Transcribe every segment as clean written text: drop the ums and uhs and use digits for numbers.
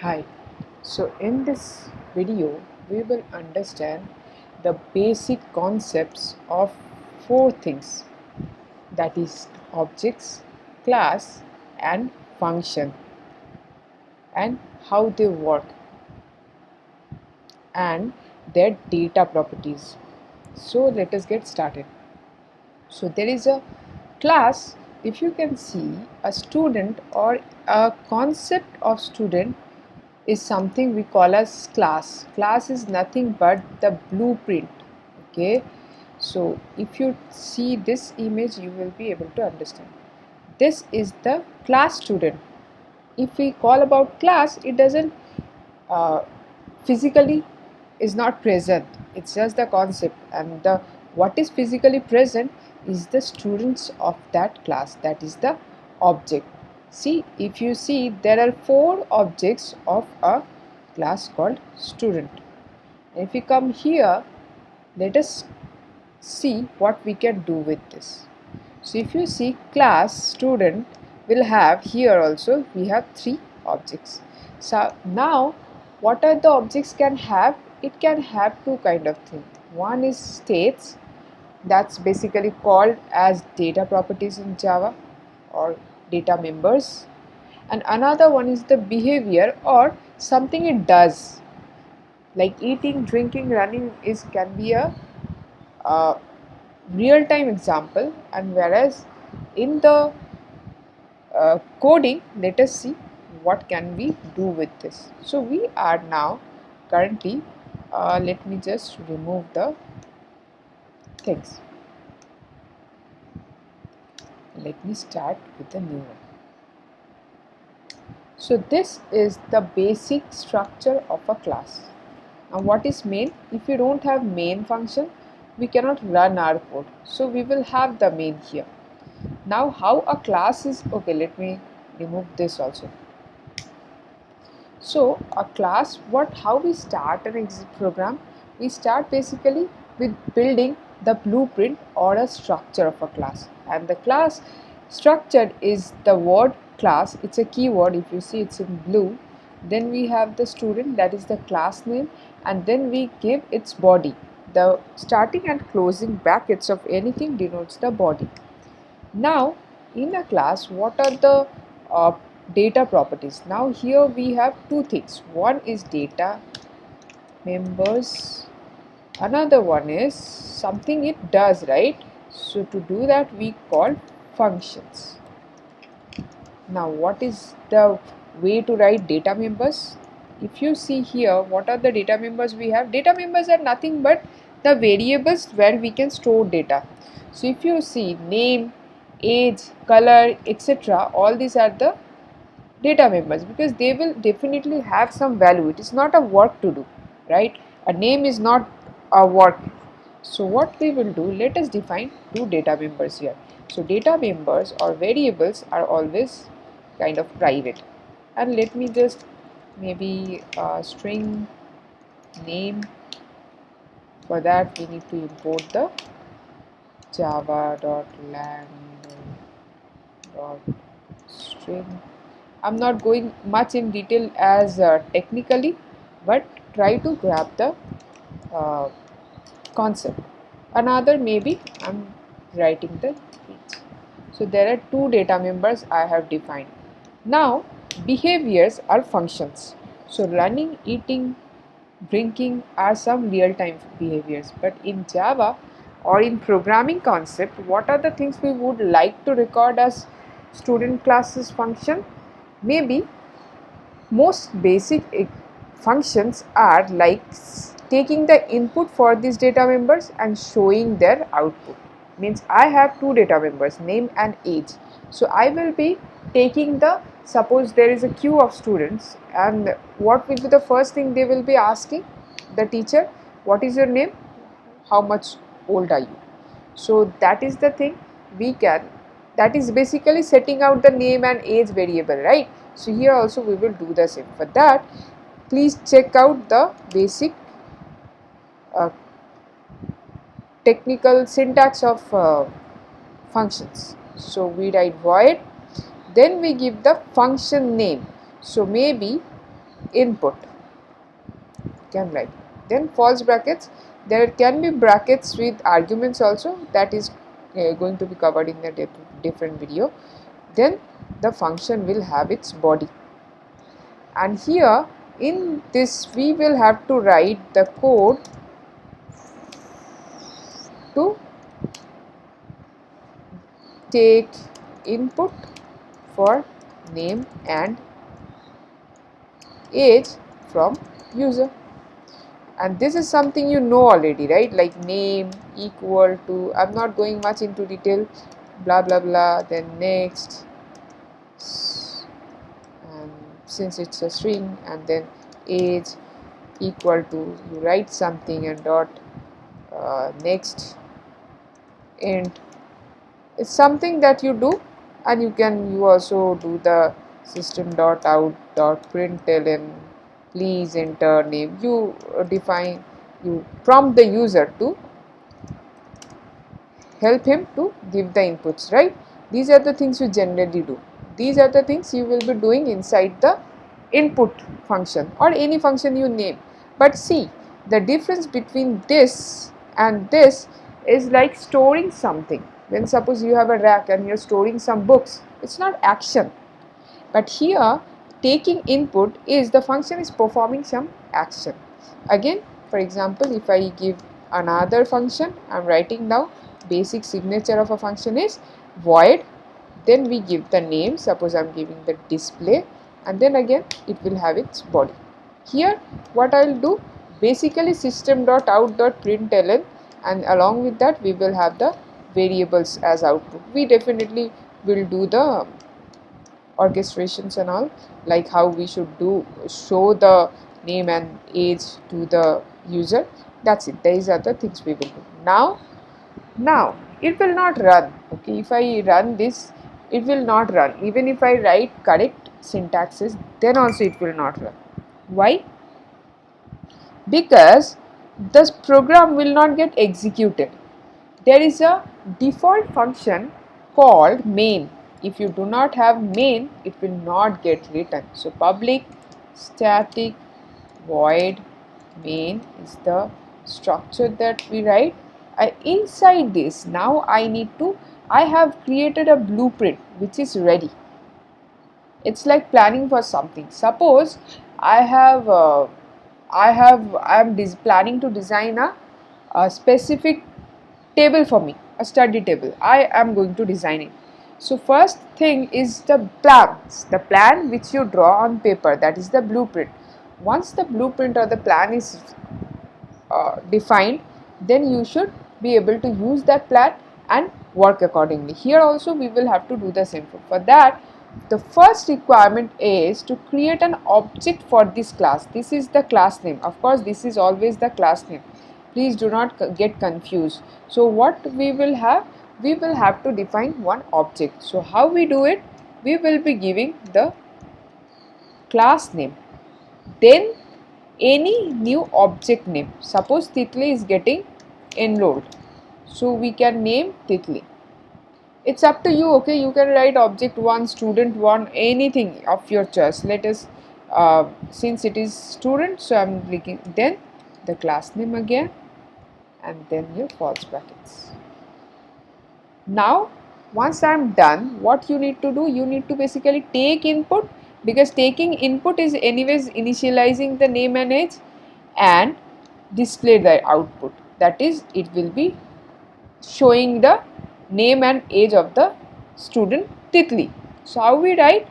Hi. So in this video, we will understand the basic concepts of four things, that is objects, class and function, and how they work and their data properties. So let us get started. So there is a class. If you can see, a student or a concept of student is something we call as class. Class is nothing but the blueprint. Okay, so if you see this image, you will be able to understand. This is the class student. If we call about class, it doesn't uh, physically is not present. It's just the concept, and the what is physically present is the students of that class. That is the object. See, if you see, there are four objects of a class called student. And if we come here, let us see what we can do with this. So if you see, class student will have, here also we have three objects. So now what are the objects can have? It can have two kind of things. One is states, that's basically called as data properties in Java or data members, and another one is the behavior or something it does, like eating, drinking, running is can be a real time example. And whereas in the coding, let us see what can we do with this. So we are now currently, let me just remove the things. Let me start with a new one. So this is the basic structure of a class. Now what is main? If you don't have main function, we cannot run our code. So we will have the main here. Now how a class is, okay, let me remove this also. So a class, how we start an exit program? We start basically with building the blueprint or a structure of a class, and the class structure is the word class. It's a keyword. If you see, it's in blue. Then we have the student, that is the class name, and then we give its body. The starting and closing brackets of anything denotes the body. Now in a class, what are the uh, data properties? Now here we have two things. One is data members, another one is something it does, right? So to do that we call functions. Now what is the way to write data members? If you see here, what are the data members we have? Data members are nothing but the variables where we can store data. So if you see, name, age, color, etc., all these are the data members, because they will definitely have some value. It is not a work to do, right? A name is not a work. So what we will do, let us define two data members here. So data members or variables are always kind of private, and let me just maybe string name. For that we need to import the java.lang.string. I'm not going much in detail as technically, but try to grab the uh, concept. Another, maybe I'm writing the each. So there are two data members I have defined. Now behaviors are functions. So running, eating, drinking are some real-time behaviors, but in Java or in programming concept, what are the things we would like to record as student classes function? Maybe most basic functions are like taking the input for these data members and showing their output. Means I have two data members, name and age. So I will be taking the, suppose there is a queue of students, and what will be the first thing they will be asking the teacher? What is your name? How much old are you? So that is the thing we can, that is basically setting out the name and age variable, right? So here also we will do the same. For that, please check out the basic uh, technical syntax of functions. So we write void, then we give the function name. So maybe input, can write. Then false brackets, there can be brackets with arguments also, that is going to be covered in a different video. Then the function will have its body, and here in this we will have to write the code to take input for name and age from user. And this is something you know already, right? Like name equal to, I'm not going much into detail, blah blah blah, then next, and since it's a string, and then age equal to, you write something and dot next int. It's something that you do, and you also do the system dot out dot println, please enter name. You define, you prompt the user to help him to give the inputs, right? These are the things you generally do. These are the things you will be doing inside the input function or any function you name. But see, the difference between this and this is like storing something. When suppose you have a rack and you're storing some books, it's not action. But here, taking input is, the function is performing some action. Again, for example, if I give another function, I'm writing now, basic signature of a function is void, then we give the name, suppose I'm giving the display, and then again it will have its body. Here what I will do, basically system.out.println, and along with that we will have the variables as output. We definitely will do the orchestrations and all, like how we should do, show the name and age to the user. That's it. These are the things we will do. Now it will not run. Okay, if I run this, it will not run. Even if I write correct syntaxes, then also it will not run. Why? Because this program will not get executed. There is a default function called main. If you do not have main, it will not get written. So public static void main is the structure that we write. Inside this, now I have created a blueprint which is ready. It's like planning for something. Suppose I am planning to design a specific table for me, a study table. I am going to design it. So first thing is the plan which you draw on paper, that is the blueprint. Once the blueprint or the plan is defined, then you should be able to use that plan and work accordingly. Here also we will have to do the same. For that, the first requirement is to create an object for this class. This is the class name. Of course, this is always the class name. Please do not get confused. So what we will have? We will have to define one object. So how we do it? We will be giving the class name, then any new object name. Suppose Titli is getting enrolled, so we can name Titli. It's up to you. Okay, you can write object 1, student 1, anything of your choice. Let us since it is student, so I'm clicking then the class name again, and then your false brackets. Now once I'm done, what you need to do, you need to basically take input, because taking input is anyways initializing the name and age, and display the output, that is it will be showing the name and age of the student Titli. So how we write?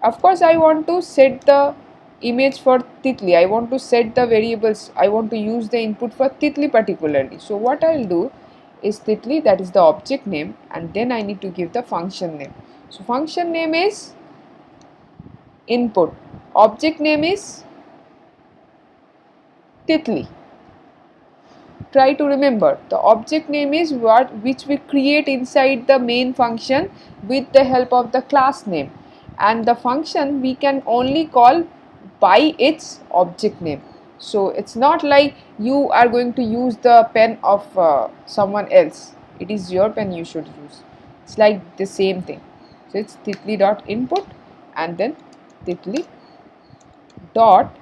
Of course I want to set the image for Titli, I want to set the variables, I want to use the input for Titli particularly. So what I will do is Titli, that is the object name, and then I need to give the function name. So function name is input, object name is Titli. Try to remember, the object name is which we create inside the main function with the help of the class name, and the function we can only call by its object name. So it's not like you are going to use the pen of someone else. It is your pen you should use. It's like the same thing. So it's Titli.input and then Titli dot,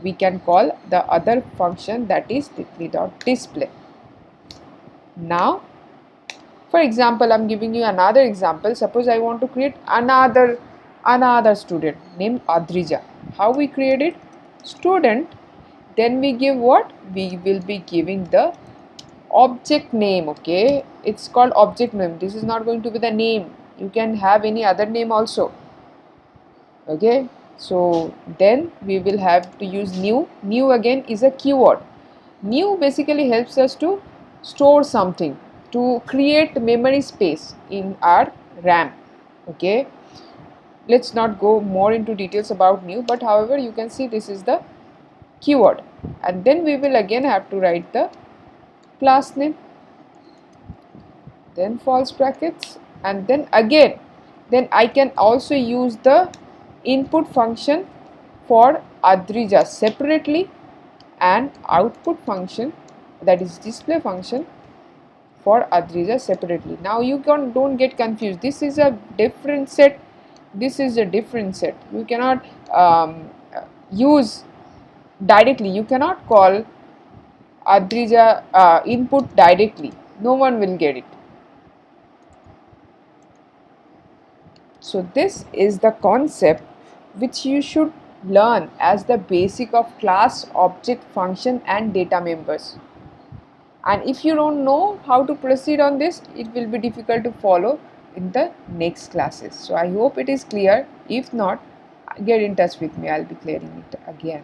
we can call the other function, that is Tiddly.display. Now for example, I'm giving you another example. Suppose I want to create another student named Adrija. How we create it? Student, then we give what? We will be giving the object name. Okay, it's called object name. This is not going to be the name. You can have any other name also. Okay, so then we will have to use new. New again is a keyword. New basically helps us to store something, to create memory space in our RAM. Okay, let's not go more into details about new, but however you can see this is the keyword, and then we will again have to write the class name, then false brackets, and then again I can also use the input function for Adrija separately and output function, that is display function, for Adrija separately. Now you don't get confused. This is a different set. This is a different set. You cannot use directly. You cannot call Adrija input directly. No one will get it. So this is the concept which you should learn as the basic of class, object, function and data members. And if you don't know how to proceed on this, it will be difficult to follow in the next classes. So I hope it is clear. If not, get in touch with me. I'll be clearing it again.